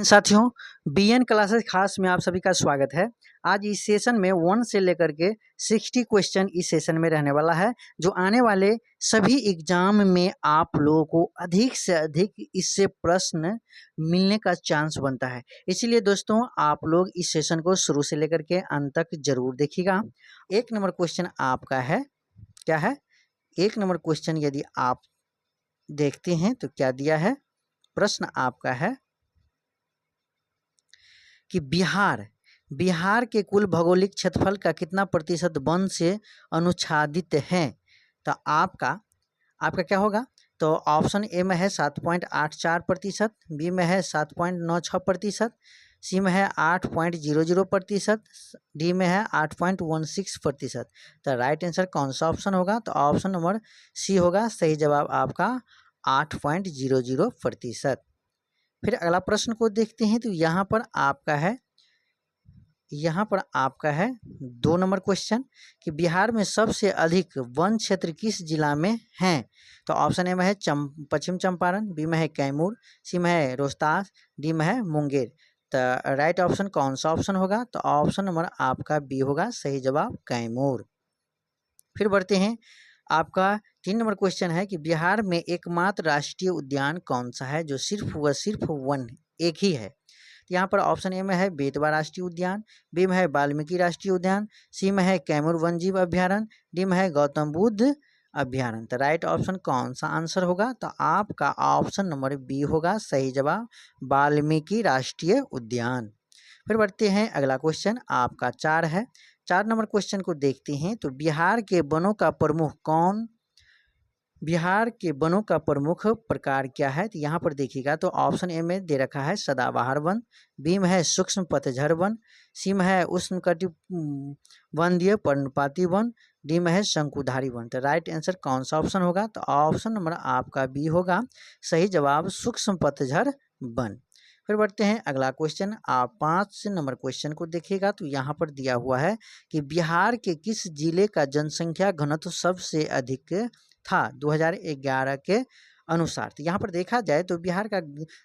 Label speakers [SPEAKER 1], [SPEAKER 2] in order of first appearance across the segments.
[SPEAKER 1] हिंद साथियों, BN classes खास में आप सभी का स्वागत है। आज इस सेशन में 1 से लेकर के 60 क्वेश्चन इस सेशन में रहने वाला है, जो आने वाले सभी एग्जाम में आप लोगों को अधिक से अधिक इससे प्रश्न मिलने का चांस बनता है। इसीलिए दोस्तों, आप लोग इस सेशन को शुरू से लेकर के अंत तक जरूर देखिएगा। 1 नंबर क्वेश्चन आपका है, क्या है? 1 नंबर क्वेश्चन यदि आप देखते हैं तो क्या दिया है? प्रश्न आपका है कि बिहार के कुल भौगोलिक क्षेत्रफल का कितना प्रतिशत वन से अनुच्छादित है? तो आपका क्या होगा? तो ऑप्शन ए में है 7.84%, बी में है 7.96%, सी में है 8.00%, डी में है 8.16%। तो राइट आंसर कौन सा ऑप्शन होगा? तो ऑप्शन नंबर सी होगा सही जवाब आपका 8.00%। फिर अगला प्रश्न को देखते हैं। तो यहाँ पर आपका है 2 नंबर क्वेश्चन कि बिहार में सबसे अधिक वन क्षेत्र किस जिला में है? तो ऑप्शन ए में है पश्चिम चंपारण, बी में है कैमूर, सी में है रोहतास, डी में है मुंगेर। तो राइट ऑप्शन कौन सा ऑप्शन होगा? तो ऑप्शन नंबर आपका बी होगा सही जवाब कैमूर। फिर बढ़ते हैं। आपका 3 नंबर क्वेश्चन है कि बिहार में एकमात्र राष्ट्रीय उद्यान कौन सा है जो सिर्फ वन एक ही है? तो यहाँ पर ऑप्शन ए में है बेतवा राष्ट्रीय उद्यान, बी में है वाल्मीकि राष्ट्रीय उद्यान, सी में है कैमूर वन्यजीव अभ्यारण्य, डी में है गौतम बुद्ध अभ्यारण्य। तो राइट ऑप्शन कौन सा आंसर होगा? तो आपका ऑप्शन नंबर बी होगा सही जवाब वाल्मीकि राष्ट्रीय उद्यान। फिर बढ़ते हैं। अगला क्वेश्चन आपका 4 है। 4 नंबर क्वेश्चन को देखते हैं। तो बिहार के वनों का प्रमुख प्रकार क्या है? तो यहाँ पर देखिएगा तो ऑप्शन ए में दे रखा है सदाबहार वन, बी में है सूक्ष्म पतझड़ वन, सी में है उष्णकटिबंधीय पर्णपाती वन, डी में है शंकुधारी वन। तो राइट आंसर कौन सा ऑप्शन होगा? तो ऑप्शन नंबर आपका बी होगा सही जवाब सूक्ष्म पतझड़ वन। फिर बढ़ते हैं। अगला क्वेश्चन आप 5 नंबर क्वेश्चन को देखिएगा तो यहाँ पर दिया हुआ है कि बिहार के किस जिले का जनसंख्या घनत्व सबसे अधिक था 2011 के अनुसार? तो यहाँ पर देखा जाए तो बिहार का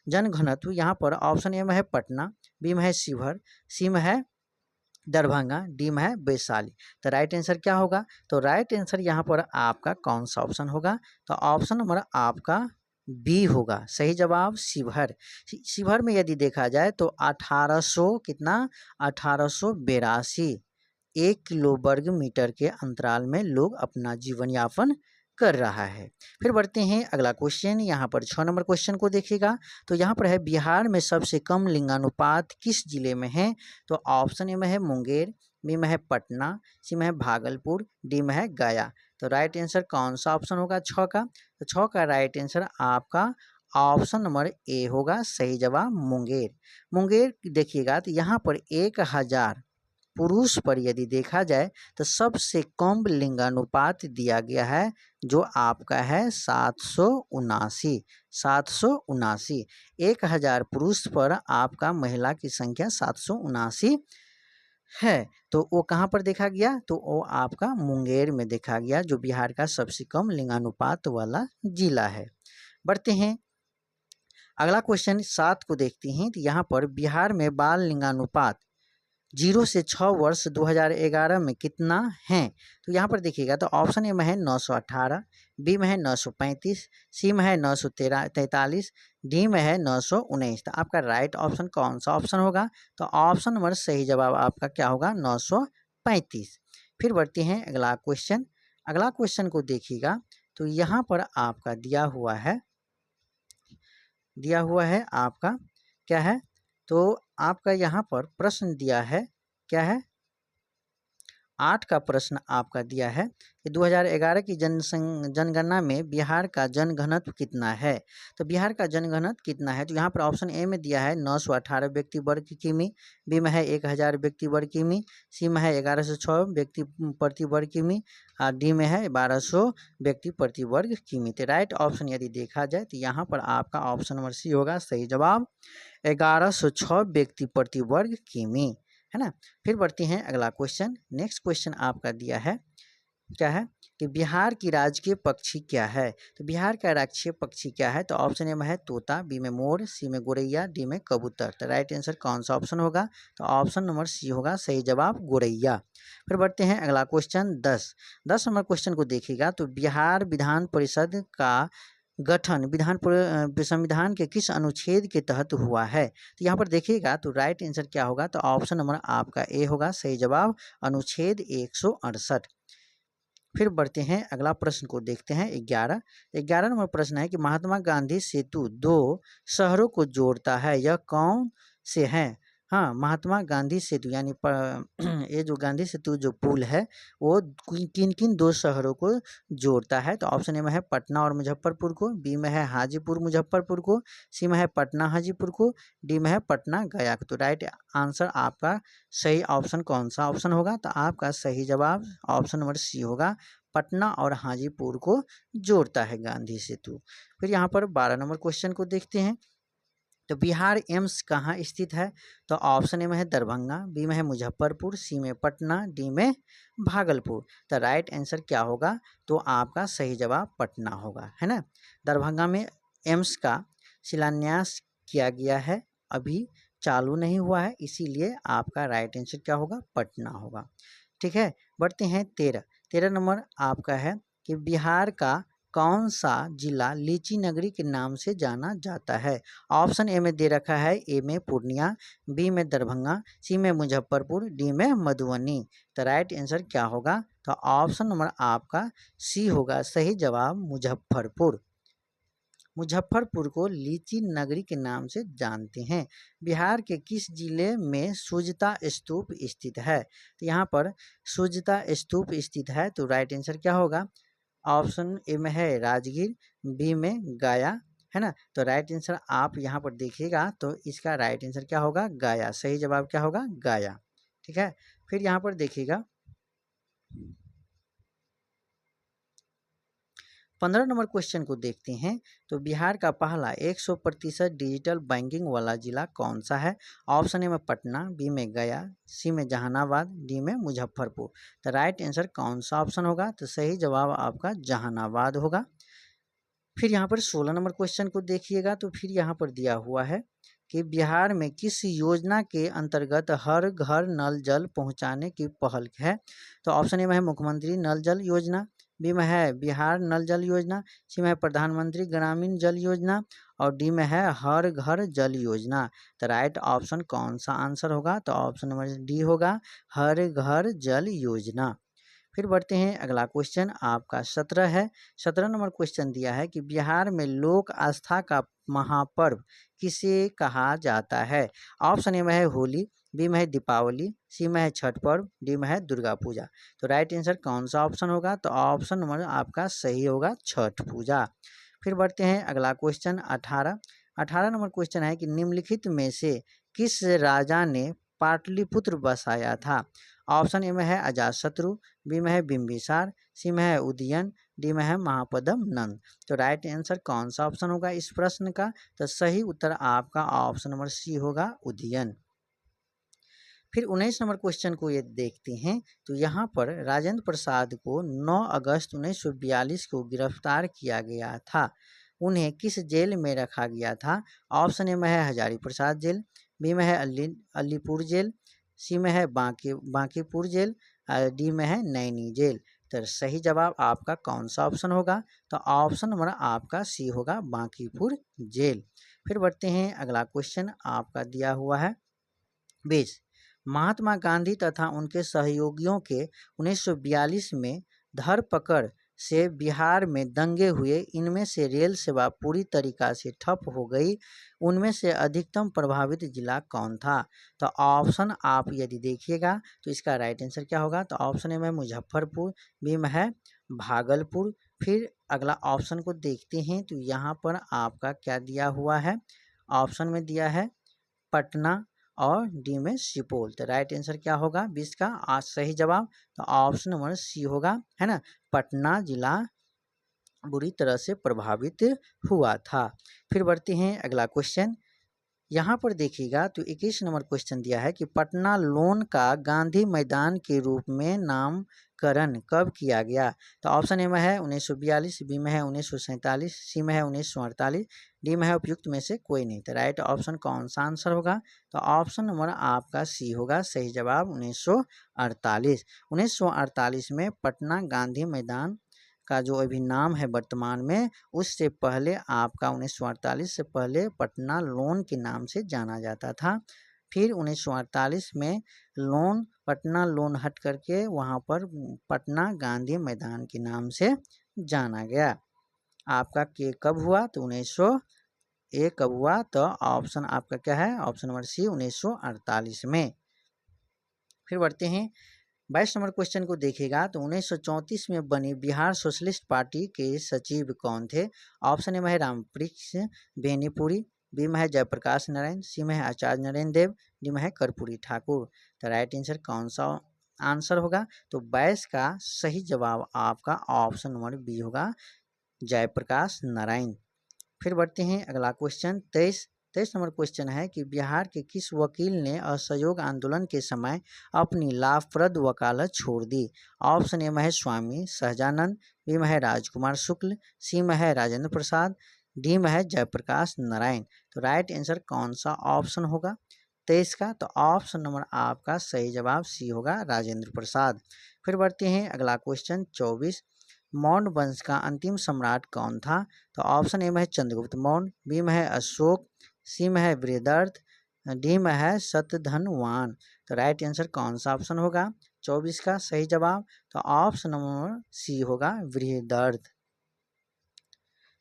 [SPEAKER 1] जन घनत्व यहाँ पर ऑप्शन ए में है पटना, बी में है शिवहर, सी में है दरभंगा, डी में है वैशाली। तो राइट आंसर क्या होगा? तो राइट आंसर यहाँ पर आपका कौन सा ऑप्शन होगा? तो ऑप्शन नंबर आपका बी होगा सही जवाब शिवहर में यदि देखा जाए तो 1882 1 किलो वर्ग मीटर के अंतराल में लोग अपना जीवन यापन कर रहा है। फिर बढ़ते हैं। अगला क्वेश्चन यहाँ पर 6 नंबर क्वेश्चन को देखिएगा तो यहाँ पर है बिहार में सबसे कम लिंगानुपात किस जिले में है? तो ऑप्शन ए में है मुंगेर, बी में है पटना, सी में है भागलपुर, डी में है गया। तो राइट आंसर कौन सा ऑप्शन होगा 6 का? तो 6 का राइट आंसर आपका ऑप्शन नंबर ए होगा सही जवाब मुंगेर देखिएगा तो यहाँ पर 1000 पुरुष पर यदि देखा जाए तो सबसे कम लिंगानुपात दिया गया है जो आपका है 779। 1000 पुरुष पर आपका महिला की संख्या 779 है। तो वो कहाँ पर देखा गया? तो वो आपका मुंगेर में देखा गया, जो बिहार का सबसे कम लिंगानुपात वाला जिला है। बढ़ते हैं। अगला क्वेश्चन 7 को देखते हैं। तो यहाँ पर बिहार में बाल लिंगानुपात 0 से 6 वर्ष 2011 में कितना है? तो यहाँ पर देखिएगा तो ऑप्शन ए में है 918, बी में है 935, सी में है 943, डी में है 919। तो आपका राइट ऑप्शन कौन सा ऑप्शन होगा? तो ऑप्शन नंबर सही जवाब आपका क्या होगा? 935। फिर बढ़ते हैं। अगला क्वेश्चन को देखिएगा तो यहाँ पर आपका दिया हुआ है आपका क्या है? तो आपका यहाँ पर प्रश्न दिया है क्या है? 8 का प्रश्न आपका दिया है कि 2011 की जनगणना में बिहार का जनघनत्व कितना है? तो बिहार का जनघनत्व कितना है? तो यहाँ पर ऑप्शन ए में दिया है 918 व्यक्ति वर्ग किमी, बी में है 1000 व्यक्ति वर्ग किमी, सी में है 1106 व्यक्ति प्रति वर्ग किमी, डी में है 1200 व्यक्ति प्रति वर्ग किमी। तो राइट ऑप्शन यदि देखा जाए तो यहाँ पर आपका ऑप्शन नंबर सी होगा सही जवाब 1106 व्यक्ति प्रति वर्ग किमी, है ना। फिर बढ़ते हैं। अगला क्वेश्चन नेक्स्ट क्वेश्चन आपका दिया है क्या है कि बिहार की राजकीय पक्षी क्या है? तो बिहार का राजकीय पक्षी क्या है? तो ऑप्शन ए में है तोता, बी में मोर, सी में गोरैया, डी में कबूतर। तो राइट आंसर कौन सा ऑप्शन होगा? तो ऑप्शन नंबर सी होगा सही जवाब, गोरैया। फिर बढ़ते हैं अगला क्वेश्चन 10 नंबर क्वेश्चन को देखिएगा। तो बिहार विधान परिषद का गठन संविधान के किस अनुच्छेद के तहत हुआ है? तो यहाँ पर देखिएगा तो राइट आंसर क्या होगा? तो ऑप्शन नंबर आपका ए होगा सही जवाब, अनुच्छेद 168। फिर बढ़ते हैं अगला प्रश्न को देखते हैं 11 नंबर प्रश्न है कि महात्मा गांधी सेतु दो शहरों को जोड़ता है, यह कौन से हैं? हाँ, महात्मा गांधी सेतु यानी ये जो गांधी सेतु जो पुल है वो किन किन दो शहरों को जोड़ता है? तो ऑप्शन ए में है पटना और मुजफ्फरपुर को, बी में है हाजीपुर मुजफ्फरपुर को, सी में है पटना हाजीपुर को, डी में है पटना गया को। तो राइट आंसर आपका सही ऑप्शन कौन सा ऑप्शन होगा? तो आपका सही जवाब ऑप्शन नंबर सी होगा, पटना और हाजीपुर को जोड़ता है गांधी सेतु। फिर यहाँ पर 12 नंबर क्वेश्चन को देखते हैं। तो बिहार एम्स कहाँ स्थित है? तो ऑप्शन ए में है दरभंगा, बी में है मुजफ्फरपुर, सी में पटना, डी में भागलपुर। तो राइट आंसर क्या होगा? तो आपका सही जवाब पटना होगा, है ना। दरभंगा में एम्स का शिलान्यास किया गया है, अभी चालू नहीं हुआ है, इसीलिए आपका राइट आंसर क्या होगा? पटना होगा। ठीक है, बढ़ते हैं 13 नंबर आपका है कि बिहार का कौन सा जिला लीची नगरी के नाम से जाना जाता है? ऑप्शन ए में दे रखा है, ए में पूर्णिया, बी में दरभंगा, सी में मुजफ्फरपुर, डी में मधुबनी। तो राइट आंसर क्या होगा? तो ऑप्शन नंबर आपका सी होगा सही जवाब, मुजफ्फरपुर। मुजफ्फरपुर को लीची नगरी के नाम से जानते हैं। बिहार के किस जिले में सुजता स्तूप स्थित है? तो यहाँ पर सुजता स्तूप स्थित है, तो राइट आंसर क्या होगा? ऑप्शन ए में है राजगीर, बी में गया, है ना। तो राइट आंसर आप यहाँ पर देखिएगा तो इसका राइट आंसर क्या होगा? गया। सही जवाब क्या होगा? गया। ठीक है, फिर यहाँ पर देखिएगा 15 नंबर क्वेश्चन को देखते हैं। तो बिहार का पहला 100% डिजिटल बैंकिंग वाला जिला कौन सा है? ऑप्शन ए में पटना, बी में गया, सी में जहानाबाद, डी में मुजफ्फरपुर। तो राइट आंसर कौन सा ऑप्शन होगा? तो सही जवाब आपका जहानाबाद होगा। फिर यहाँ पर 16 नंबर क्वेश्चन को देखिएगा। तो फिर यहाँ पर दिया हुआ है कि बिहार में किस योजना के अंतर्गत हर घर नल जल पहुँचाने की पहल है? तो ऑप्शन ए में है मुख्यमंत्री नल जल योजना, बी में है बिहार नल जल योजना, सी में है प्रधानमंत्री ग्रामीण जल योजना, और डी में है हर घर जल योजना। तो राइट ऑप्शन कौन सा आंसर होगा? तो ऑप्शन नंबर डी होगा, हर घर जल योजना। फिर बढ़ते हैं अगला क्वेश्चन आपका 17 है। 17 नंबर क्वेश्चन दिया है कि बिहार में लोक आस्था का महापर्व किसे कहा जाता है? ऑप्शन ए में है होली, बी में है दीपावली, सी में है छठ पर्व, डी में है दुर्गा पूजा। तो राइट आंसर कौन सा ऑप्शन होगा? तो ऑप्शन नंबर आपका सही होगा, छठ पूजा। फिर बढ़ते हैं अगला क्वेश्चन 18 नंबर क्वेश्चन है कि निम्नलिखित में से किस राजा ने पाटलिपुत्र बसाया था? ऑप्शन ए में है अजातशत्रु, बी में है बिंबिसार, सी में है उदयन, डी में है महापद्म नंद। तो राइट आंसर कौन सा ऑप्शन होगा इस प्रश्न का? तो सही उत्तर आपका ऑप्शन नंबर सी होगा, उदयन। फिर 19 नंबर क्वेश्चन को ये देखते हैं। तो यहाँ पर राजेंद्र प्रसाद को 9 अगस्त 1942 को गिरफ्तार किया गया था, उन्हें किस जेल में रखा गया था? ऑप्शन ए में है हजारी प्रसाद जेल, बी में है अलीपुर जेल, सी में है बांकीपुर जेल, डी में है नैनी जेल। तो सही जवाब आपका कौन सा ऑप्शन होगा? तो ऑप्शन नंबर आपका सी होगा, बांकीपुर जेल। फिर बढ़ते हैं अगला क्वेश्चन आपका दिया हुआ है 20। महात्मा गांधी तथा उनके सहयोगियों के 1942 में धरपकड़ से बिहार में दंगे हुए, इनमें से रेल सेवा पूरी तरीका से ठप हो गई, उनमें से अधिकतम प्रभावित जिला कौन था? तो ऑप्शन आप यदि देखिएगा तो इसका राइट आंसर क्या होगा? तो ऑप्शन ए में मुजफ्फरपुर, बी में है भागलपुर। फिर अगला ऑप्शन को देखते हैं। तो यहाँ पर आपका क्या दिया हुआ है? ऑप्शन में दिया है पटना और डी में सुपौल। तो राइट आंसर क्या होगा 20 का? आज सही जवाब तो ऑप्शन नंबर सी होगा, है ना, पटना जिला बुरी तरह से प्रभावित हुआ था। फिर बढ़ते हैं अगला क्वेश्चन यहाँ पर देखिएगा तो 21 नंबर क्वेश्चन दिया है कि पटना लोन का गांधी मैदान के रूप में नामकरण कब किया गया। तो ऑप्शन ए में है 1942, बी में है 1947, सी में है 1948, डी में है उपयुक्त में से कोई नहीं। तो राइट ऑप्शन कौन सा आंसर होगा। तो ऑप्शन नंबर आपका सी होगा सही जवाब 1948। 1948 में पटना गांधी मैदान का जो अभी नाम है वर्तमान में, उससे पहले आपका 1948 से पहले पटना लोन के नाम से जाना जाता था। फिर 1948 में पटना लोन हट करके वहाँ पर पटना गांधी मैदान के नाम से जाना गया। आपका के कब हुआ। तो 1901 कब हुआ। तो ऑप्शन आपका क्या है, ऑप्शन नंबर सी 1948 में। फिर बढ़ते हैं 22 नंबर क्वेश्चन को देखिएगा तो 1934 में बनी बिहार सोशलिस्ट पार्टी के सचिव कौन थे। ऑप्शन ए में है रामकृष्ण बेनीपुरी, बी में है जयप्रकाश नारायण, सी में है आचार्य नरेंद्र देव, डी में है कर्पूरी ठाकुर। तो राइट आंसर कौन सा आंसर होगा। तो 22 का सही जवाब आपका ऑप्शन नंबर बी होगा जयप्रकाश नारायण। फिर बढ़ते हैं अगला क्वेश्चन 23 नंबर क्वेश्चन है कि बिहार के किस वकील ने असहयोग आंदोलन के समय अपनी लाभप्रद वकालत छोड़ दी। ऑप्शन ए में है स्वामी सहजानंद, बी में है राजकुमार शुक्ल, सी में है राजेंद्र प्रसाद, डी में है जयप्रकाश नारायण। तो राइट आंसर कौन सा ऑप्शन होगा 23 का। तो ऑप्शन नंबर आपका सही जवाब सी होगा राजेंद्र प्रसाद। फिर बढ़ते हैं अगला क्वेश्चन 24, मौर्य वंश का अंतिम सम्राट कौन था। तो ऑप्शन ए में है चंद्रगुप्त मौर्य, बी में है अशोक, सी में है बृहदर्थ, डी में है शतधनवान। तो राइट आंसर कौन सा ऑप्शन होगा 24 का सही जवाब। तो ऑप्शन नंबर सी होगा बृहदर्थ।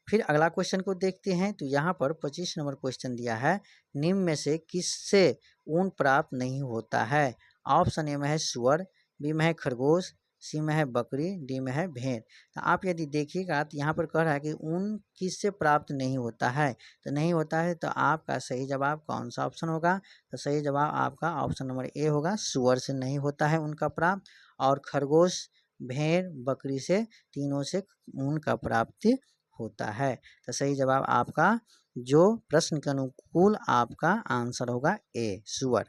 [SPEAKER 1] फिर अगला क्वेश्चन को देखते हैं तो यहाँ पर 25 नंबर क्वेश्चन दिया है, निम्न में से किससे ऊन प्राप्त नहीं होता है। ऑप्शन ए में है सुअर, बी में है खरगोश, सी में है बकरी, डी में है भेड़। तो आप यदि देखिएगा तो यहाँ पर कह रहा है कि ऊन किससे प्राप्त नहीं होता है। तो नहीं होता है तो आपका सही जवाब कौन सा ऑप्शन होगा। तो सही जवाब आपका ऑप्शन नंबर ए होगा, सुअर से नहीं होता है उनका प्राप्त, और खरगोश, भेड़, बकरी से, तीनों से ऊन का प्राप्ति होता है। तो सही जवाब आपका जो प्रश्न के अनुकूल आपका आंसर होगा ए सुअर।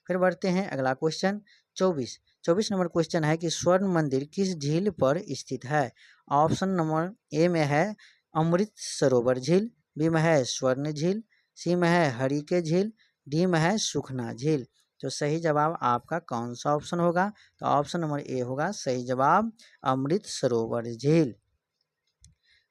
[SPEAKER 1] फिर बढ़ते हैं अगला क्वेश्चन 24 नंबर क्वेश्चन है कि स्वर्ण मंदिर किस झील पर स्थित है। ऑप्शन नंबर ए में है अमृत सरोवर झील, बी में है स्वर्ण झील, सी में है हरिके झील, डी में है सुखना झील। तो सही जवाब आपका कौन सा ऑप्शन होगा। तो ऑप्शन नंबर ए होगा सही जवाब अमृत सरोवर झील।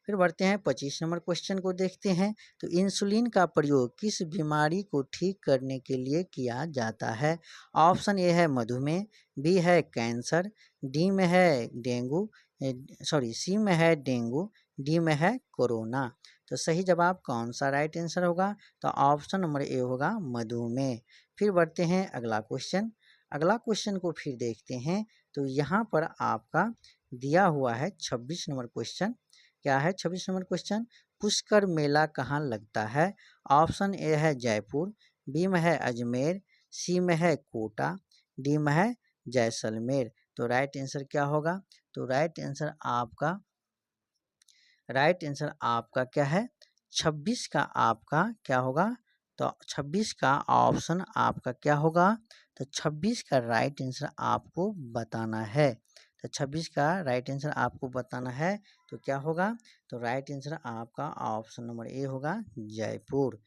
[SPEAKER 1] फिर बढ़ते हैं 25 नंबर क्वेश्चन को देखते हैं तो इंसुलिन का प्रयोग किस बीमारी को ठीक करने के लिए किया जाता है। ऑप्शन ए है मधुमेह, बी है कैंसर, डी में है डेंगू, सी में है डेंगू, डी में है कोरोना। तो सही जवाब कौन सा राइट आंसर होगा। तो ऑप्शन नंबर ए होगा मधुमेह। फिर बढ़ते हैं अगला क्वेश्चन को फिर देखते हैं तो यहाँ पर आपका दिया हुआ है 26 नंबर क्वेश्चन। क्या है 26 नंबर क्वेश्चन, पुष्कर मेला कहाँ लगता है। ऑप्शन ए है जयपुर, बी में है अजमेर, सी में है कोटा, डी में है जैसलमेर। तो राइट आंसर क्या होगा। तो राइट आंसर आपका क्या है 26 का आपका क्या होगा। तो 26 का ऑप्शन आपका क्या होगा। तो 26 का राइट आंसर आपको बताना है। तो 26 का राइट आंसर आपको बताना है तो क्या होगा। तो राइट आंसर आपका ऑप्शन नंबर ए होगा जयपुर।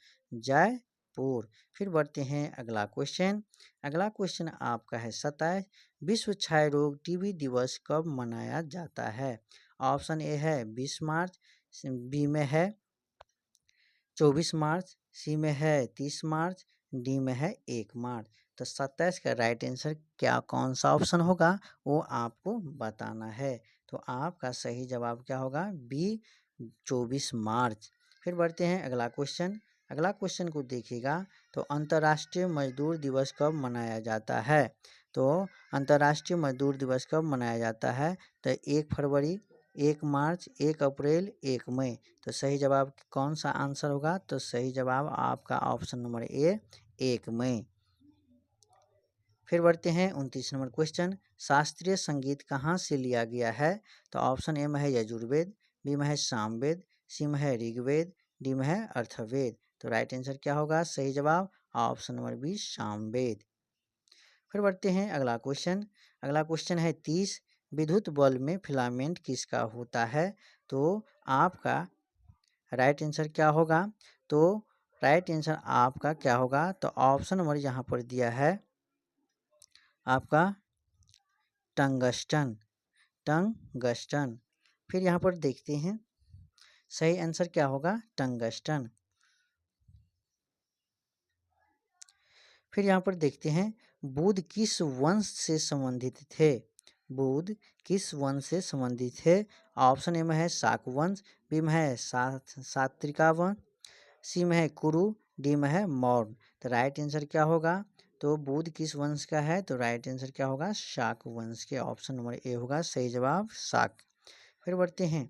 [SPEAKER 1] फिर बढ़ते हैं अगला क्वेश्चन आपका है 27, विश्व क्षय रोग टीबी दिवस कब मनाया जाता है। ऑप्शन ए है 20 मार्च, बी में है 24 मार्च, सी में है 30 मार्च, डी में है 1 मार्च। तो 27 का राइट आंसर क्या कौन सा ऑप्शन होगा वो आपको बताना है। तो आपका सही जवाब क्या होगा बी 24 मार्च। फिर बढ़ते हैं अगला क्वेश्चन को देखिएगा तो अंतर्राष्ट्रीय मजदूर दिवस कब मनाया जाता है। तो अंतर्राष्ट्रीय मजदूर दिवस कब मनाया जाता है। तो 1 फरवरी, 1 मार्च, 1 अप्रैल, 1 मई। तो सही जवाब कौन सा आंसर होगा। तो सही जवाब आपका ऑप्शन नंबर ए 1 मई। फिर बढ़ते हैं 29 नंबर क्वेश्चन, शास्त्रीय संगीत कहाँ से लिया गया है। तो ऑप्शन ए में है यजुर्वेद, बी में है सामवेद, सी में है ऋग्वेद, डी में है अर्थवेद। तो राइट आंसर क्या होगा? सही जवाब ऑप्शन नंबर बी सामवेद। फिर बढ़ते हैं अगला क्वेश्चन। अगला क्वेश्चन है 30, विद्युत बल्ब में फिलामेंट किसका होता है? तो आपका राइट आंसर क्या होगा? तो राइट आंसर आपका क्या होगा? तो ऑप्शन नंबर यहाँ पर दिया है आपका टंगस्टन, टंगस्टन। फिर यहाँ पर देखते हैं सही आंसर क्या होगा? टंगस्टन। फिर यहाँ पर देखते हैं बुध किस वंश से संबंधित थे? बुध किस वंश से संबंधित थे? ऑप्शन ए में है शाक वंश, बी में है सात्रिका वंश, सी में है कुरु, डी में है मौर्य। तो राइट आंसर क्या होगा? तो बुध किस वंश का है? तो राइट आंसर क्या होगा? शाक वंश के। ऑप्शन नंबर ए होगा सही जवाब शाक। फिर बढ़ते हैं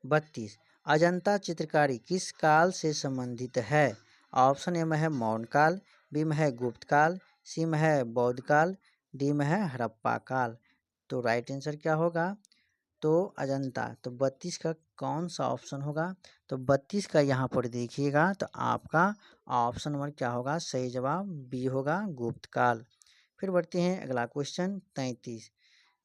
[SPEAKER 1] 32, अजंता चित्रकारी किस काल से संबंधित है? ऑप्शन ए में है मौर्य काल, बी में है गुप्त काल, सी में है बौद्ध काल, डी में है हड़प्पा काल। तो राइट आंसर क्या होगा? तो अजंता। तो 32 का कौन सा ऑप्शन होगा? तो 32 का यहाँ पर देखिएगा तो आपका ऑप्शन नंबर क्या होगा? सही जवाब बी होगा गुप्त काल। फिर बढ़ते हैं अगला क्वेश्चन 33,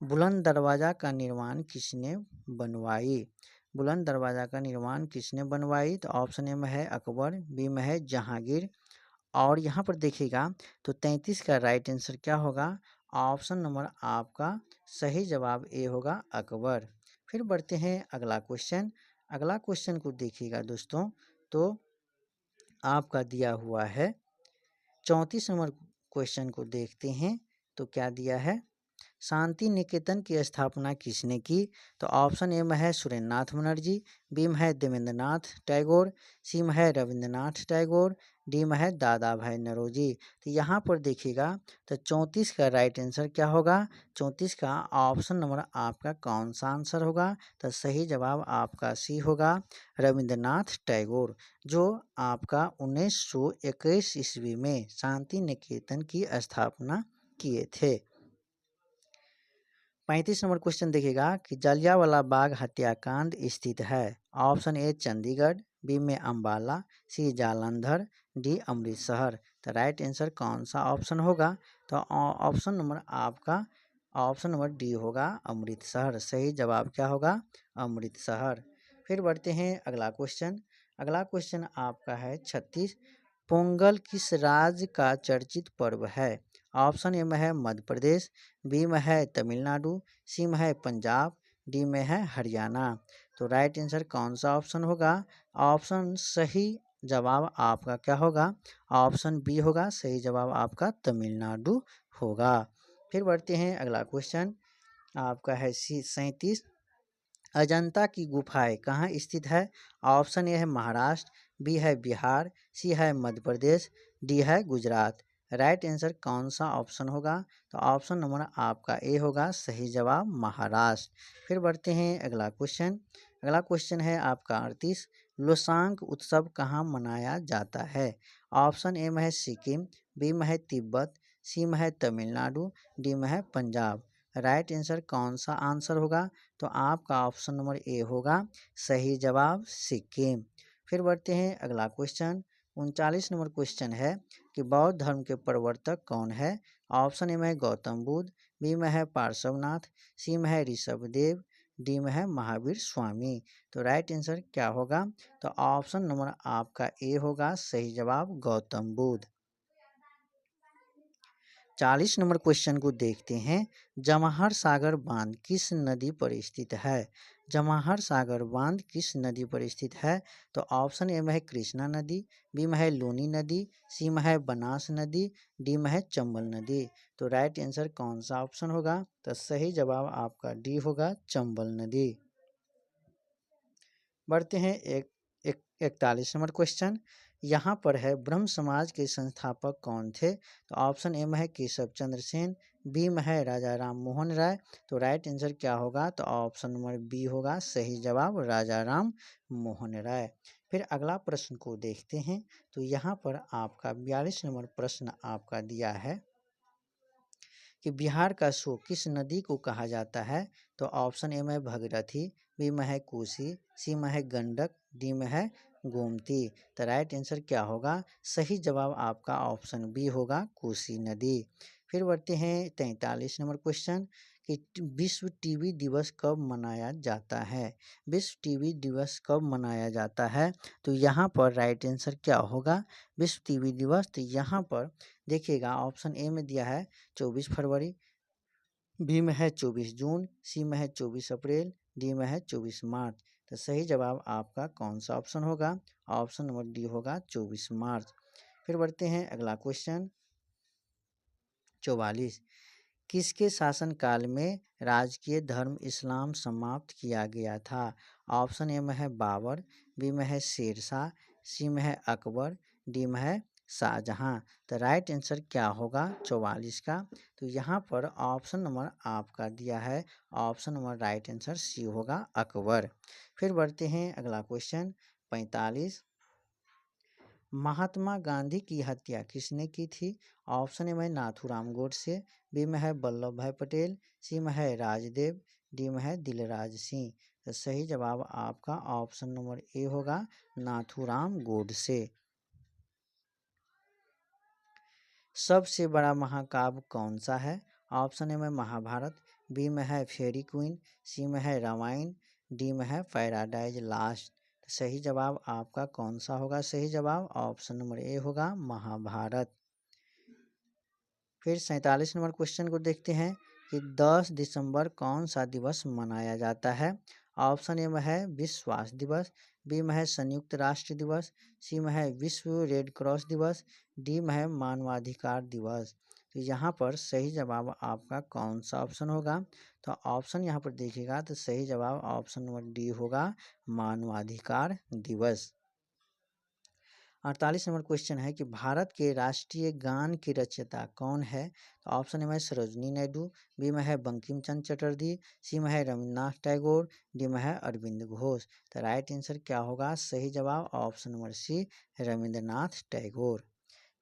[SPEAKER 1] बुलंद दरवाजा का निर्माण किसने बनवाई? बुलंद दरवाजा का निर्माण किसने बनवाई? तो ऑप्शन ए में है अकबर, बी में है जहांगीर, और यहाँ पर देखिएगा तो 33 का राइट आंसर क्या होगा? ऑप्शन नंबर आपका सही जवाब ए होगा अकबर। फिर बढ़ते हैं अगला क्वेश्चन। अगला क्वेश्चन को देखिएगा दोस्तों तो आपका दिया हुआ है 34 नंबर क्वेश्चन को देखते हैं तो क्या दिया है? शांति निकेतन की स्थापना किसने की? तो ऑप्शन ए में है सुरेंद्रनाथ बनर्जी, बी में है देवेंद्रनाथ टैगोर, सी में है रविंद्रनाथ टैगोर, डी में है दादा भाई नौरोजी। तो यहाँ पर देखिएगा तो 34 का राइट आंसर क्या होगा? 34 का ऑप्शन नंबर आपका कौन सा आंसर होगा? तो सही जवाब आपका सी होगा रविंद्रनाथ टैगोर, जो आपका 1921 ईस्वी में शांति निकेतन की स्थापना किए थे। 35 नंबर क्वेश्चन देखिएगा कि जलियांवाला बाग हत्याकांड स्थित है। ऑप्शन ए चंडीगढ़, बी में अम्बाला, सी जालंधर, डी अमृतसर। तो राइट आंसर कौन सा ऑप्शन होगा? तो ऑप्शन नंबर आपका ऑप्शन नंबर डी होगा अमृतसर। सही जवाब क्या होगा? अमृतसर। फिर बढ़ते हैं अगला क्वेश्चन। अगला क्वेश्चन आपका है 36, पोंगल किस राज्य का चर्चित पर्व है? ऑप्शन ए में है मध्य प्रदेश, बी में है तमिलनाडु, सी में है पंजाब, डी में है हरियाणा। तो राइट आंसर कौन सा ऑप्शन होगा? ऑप्शन सही जवाब आपका क्या होगा? ऑप्शन बी होगा सही जवाब आपका तमिलनाडु होगा। फिर बढ़ते हैं अगला क्वेश्चन आपका है 37, अजंता की गुफाएं कहाँ स्थित है? ऑप्शन ए है महाराष्ट्र, बी है बिहार, सी है मध्य प्रदेश, डी है गुजरात। राइट आंसर कौन सा ऑप्शन होगा? तो ऑप्शन नंबर आपका ए होगा सही जवाब महाराष्ट्र। फिर बढ़ते हैं अगला क्वेश्चन। अगला क्वेश्चन है आपका 38, लोसांग उत्सव कहाँ मनाया जाता है? ऑप्शन ए में है सिक्किम, बी में है तिब्बत, सी में है तमिलनाडु, डी में है पंजाब। राइट आंसर कौन सा आंसर होगा? तो आपका ऑप्शन नंबर ए होगा सही जवाब सिक्किम। फिर बढ़ते हैं अगला क्वेश्चन। 39 नंबर क्वेश्चन है कि बौद्ध धर्म के प्रवर्तक कौन है? ऑप्शन ए में है गौतम बुद्ध, बी में है पार्श्वनाथ, सी में है ऋषभदेव, डी में है महावीर स्वामी। तो राइट आंसर क्या होगा? तो ऑप्शन नंबर आपका ए होगा सही जवाब गौतम बुद्ध। 40 नंबर क्वेश्चन को देखते हैं। जवाहर सागर बांध किस नदी पर स्थित है? जवाहर सागर बांध किस नदी पर स्थित है? तो ऑप्शन ए में है कृष्णा नदी, बी में है लूनी नदी, सी में है बनास नदी, डी में है चंबल नदी। तो राइट आंसर कौन सा ऑप्शन होगा? तो सही जवाब आपका डी होगा चंबल नदी। बढ़ते हैं 41 नंबर क्वेश्चन। यहाँ पर है ब्रह्म समाज के संस्थापक कौन थे? तो ऑप्शन ए में है केशव चंद्र सेन, बी में है राजा राम मोहन राय। तो राइट आंसर क्या होगा? तो ऑप्शन नंबर बी होगा सही जवाब राजा राम मोहन राय। फिर अगला प्रश्न को देखते हैं तो यहाँ पर आपका 42 नंबर प्रश्न आपका दिया है कि बिहार का शोक किस नदी को कहा जाता है? तो ऑप्शन ए में भगीरथी, बी में है कोसी, सी में है गंडक, डी में है गोमती। तो राइट आंसर क्या होगा? सही जवाब आपका ऑप्शन बी होगा, कोसी नदी। फिर बढ़ते हैं 43 नंबर क्वेश्चन कि विश्व टीबी दिवस कब मनाया जाता है? विश्व टीबी दिवस कब मनाया जाता है? तो यहाँ पर राइट आंसर क्या होगा? विश्व टीबी दिवस, तो यहाँ पर देखिएगा ऑप्शन ए में दिया है 24 फरवरी, बी में है 24 जून, सी में है 24 अप्रैल, डी में है 24 मार्च। तो सही जवाब आपका कौन सा ऑप्शन होगा? ऑप्शन नंबर डी होगा 24 मार्च। फिर बढ़ते हैं अगला क्वेश्चन 44। किसके शासनकाल में राजकीय धर्म इस्लाम समाप्त किया गया था? ऑप्शन ए में है बाबर, बी में है शेरशाह, सी में है अकबर, डी में है शाहजहां। तो राइट आंसर क्या होगा 44 का? तो यहाँ पर ऑप्शन नंबर आपका दिया है, option number right answer C होगा, अकबर। फिर बढ़ते हैं अगला क्वेश्चन 45। महात्मा गांधी की हत्या किसने की थी? ऑप्शन ए में नाथूराम गोडसे, बी में है वल्लभ भाई पटेल, सी में है राजदेव, डी में है दिलराज सिंह। तो सही जवाब आपका ऑप्शन नंबर ए होगा, नाथूराम गोडसे। सबसे बड़ा महाकाव्य कौन सा है? ऑप्शन ए में महाभारत, बी में है फेरी क्वीन, सी में है रामायण, डी में है पैराडाइज लास्ट। तो सही जवाब आपका कौन सा होगा? सही जवाब ऑप्शन नंबर ए होगा, महाभारत। फिर 47 नंबर क्वेश्चन को देखते हैं कि 10 दिसंबर कौन सा दिवस मनाया जाता है? ऑप्शन ए में है विश्व स्वास्थ्य दिवस, बी में है संयुक्त राष्ट्र दिवस, सी में है विश्व रेड क्रॉस दिवस, डी में है मानवाधिकार दिवस। तो यहाँ पर सही जवाब आपका कौन सा ऑप्शन होगा? तो ऑप्शन यहाँ पर देखिएगा तो सही जवाब ऑप्शन नंबर डी होगा, मानवाधिकार दिवस। 48 नंबर क्वेश्चन है कि भारत के राष्ट्रीय गान की रचयिता कौन है? तो ऑप्शन ए में सरोजनी नायडू, बी में है बंकिम चंद्र चटर्जी, सी में है रविन्द्रनाथ टैगोर, डी में है अरविंद घोष। तो राइट आंसर क्या होगा? सही जवाब option number C, Rabindranath Tagore.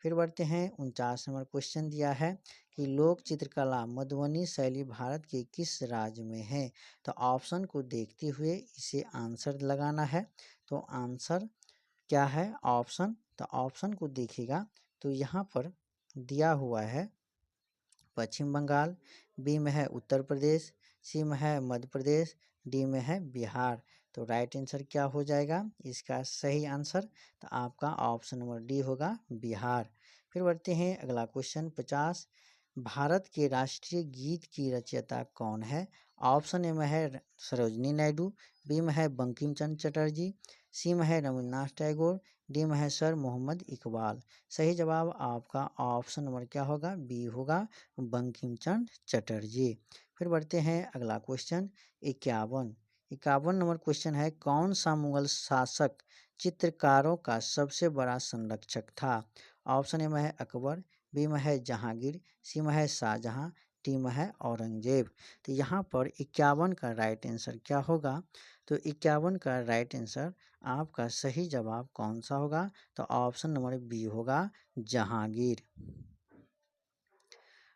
[SPEAKER 1] फिर बढ़ते हैं 49 नंबर क्वेश्चन दिया है कि लोक चित्रकला मधुबनी शैली भारत के किस राज्य में है? तो ऑप्शन को देखते हुए इसे आंसर लगाना है। तो आंसर क्या है ऑप्शन? तो ऑप्शन को देखिएगा तो यहाँ पर दिया हुआ है पश्चिम बंगाल, बी में है उत्तर प्रदेश, सी में है मध्य प्रदेश, डी में है बिहार। तो राइट आंसर क्या हो जाएगा इसका सही आंसर? तो आपका ऑप्शन नंबर डी होगा, बिहार। फिर बढ़ते हैं अगला क्वेश्चन 50। भारत के राष्ट्रीय गीत की रचयिता कौन है? ऑप्शन ए में है सरोजनी नायडू, बी में है बंकिम चंद्र चटर्जी, सी में है रविन्द्रनाथ टैगोर, डी में है सर मोहम्मद इकबाल। सही जवाब आपका ऑप्शन नंबर क्या होगा? बी होगा, बंकिम चंद्र चटर्जी। फिर बढ़ते हैं अगला क्वेश्चन 51। 51 नंबर क्वेश्चन है कौन सा मुगल शासक चित्रकारों का सबसे बड़ा संरक्षक था? ऑप्शन ए में है अकबर, बी में है जहांगीर, सी में है शाहजहां, डी में है औरंगजेब। तो यहाँ पर 51 का राइट आंसर क्या होगा? तो 51 का राइट आंसर आपका सही जवाब कौन सा होगा? तो ऑप्शन नंबर बी होगा, जहांगीर।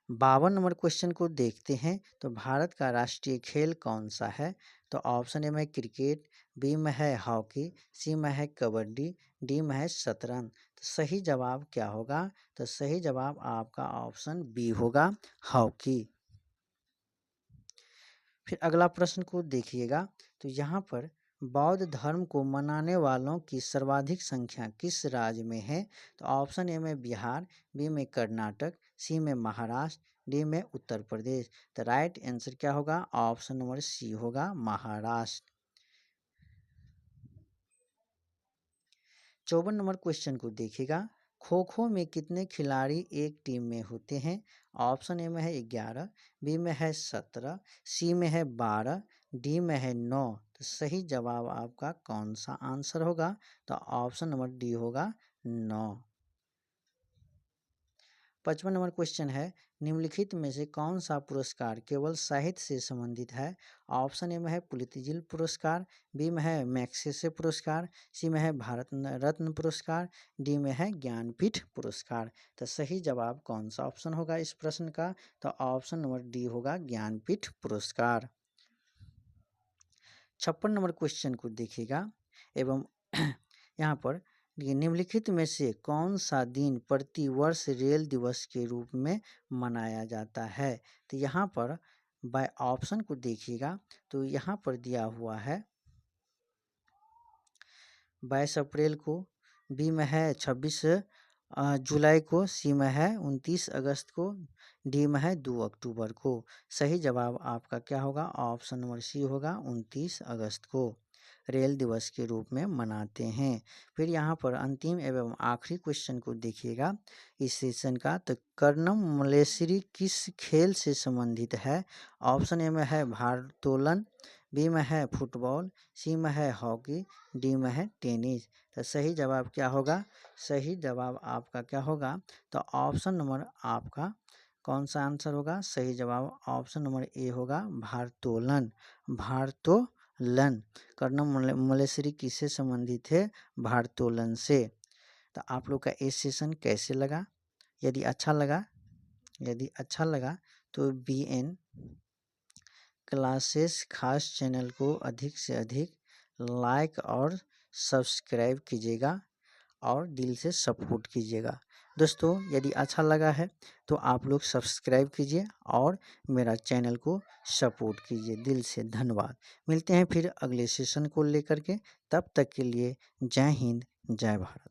[SPEAKER 1] 52 नंबर क्वेश्चन को देखते हैं तो भारत का राष्ट्रीय खेल कौन सा है? तो ऑप्शन ए में क्रिकेट, बी में है हॉकी, सी में है कबड्डी, डी में है शतरंज। तो सही जवाब क्या होगा? तो सही जवाब आपका ऑप्शन बी होगा, हॉकी। फिर अगला प्रश्न को देखिएगा तो यहाँ पर बौद्ध धर्म को मनाने वालों की सर्वाधिक संख्या किस राज्य में है? तो ऑप्शन ए में बिहार, बी में कर्नाटक, सी में महाराष्ट्र, डी में उत्तर प्रदेश। तो राइट आंसर क्या होगा? ऑप्शन नंबर सी होगा, महाराष्ट्र। 54 नंबर क्वेश्चन को देखिएगा खो खो में कितने खिलाड़ी एक टीम में होते हैं? ऑप्शन ए में है 11, बी में है 17, सी में है 12, डी में है 9। तो सही जवाब आपका कौन सा आंसर होगा? तो ऑप्शन नंबर डी होगा, 9। 55 नंबर क्वेश्चन है निम्नलिखित में से कौन सा पुरस्कार केवल साहित्य से संबंधित है? ऑप्शन ए में है पुलितजिल पुरस्कार, बी में है मैक्सेसे पुरस्कार, सी में है भारत रत्न पुरस्कार, डी में है ज्ञानपीठ पुरस्कार। तो सही जवाब कौन सा ऑप्शन होगा इस प्रश्न का? तो ऑप्शन नंबर डी होगा, ज्ञानपीठ पुरस्कार। 56 नंबर क्वेश्चन को देखिएगा एवं यहाँ पर देखिए, निम्नलिखित में से कौन सा दिन प्रति वर्ष रेल दिवस के रूप में मनाया जाता है? तो यहाँ पर बाय ऑप्शन को देखिएगा तो यहाँ पर दिया हुआ है 22 अप्रैल को, बी में है 26 जुलाई को, सी में है 29 अगस्त को, डी में है 2 अक्टूबर को। सही जवाब आपका क्या होगा? ऑप्शन नंबर सी होगा, 29 अगस्त को रेल दिवस के रूप में मनाते हैं। फिर यहाँ पर अंतिम एवं आखिरी क्वेश्चन को देखिएगा इस सेशन का, तो कर्णम मल्लेश्वरी किस खेल से संबंधित है? ऑप्शन ए में है भारोत्तोलन, बी में है फुटबॉल, सी में है हॉकी, डी में है टेनिस। तो सही जवाब क्या होगा? सही जवाब आपका क्या होगा? तो ऑप्शन नंबर आपका कौन सा आंसर होगा? सही जवाब ऑप्शन नंबर ए होगा, भारोत्तोलन। भारोत्तोलन, कर्णम मल्लेश्वरी किससे संबंधित है? भारोत्तोलन से। तो आप लोग का ये सेशन कैसे लगा? यदि अच्छा लगा तो BN क्लासेस खास चैनल को अधिक से अधिक लाइक और सब्सक्राइब कीजिएगा और दिल से सपोर्ट कीजिएगा। दोस्तों यदि अच्छा लगा है तो आप लोग सब्सक्राइब कीजिए और मेरा चैनल को सपोर्ट कीजिए। दिल से धन्यवाद। मिलते हैं फिर अगले सेशन को लेकर के, तब तक के लिए जय हिंद, जय भारत।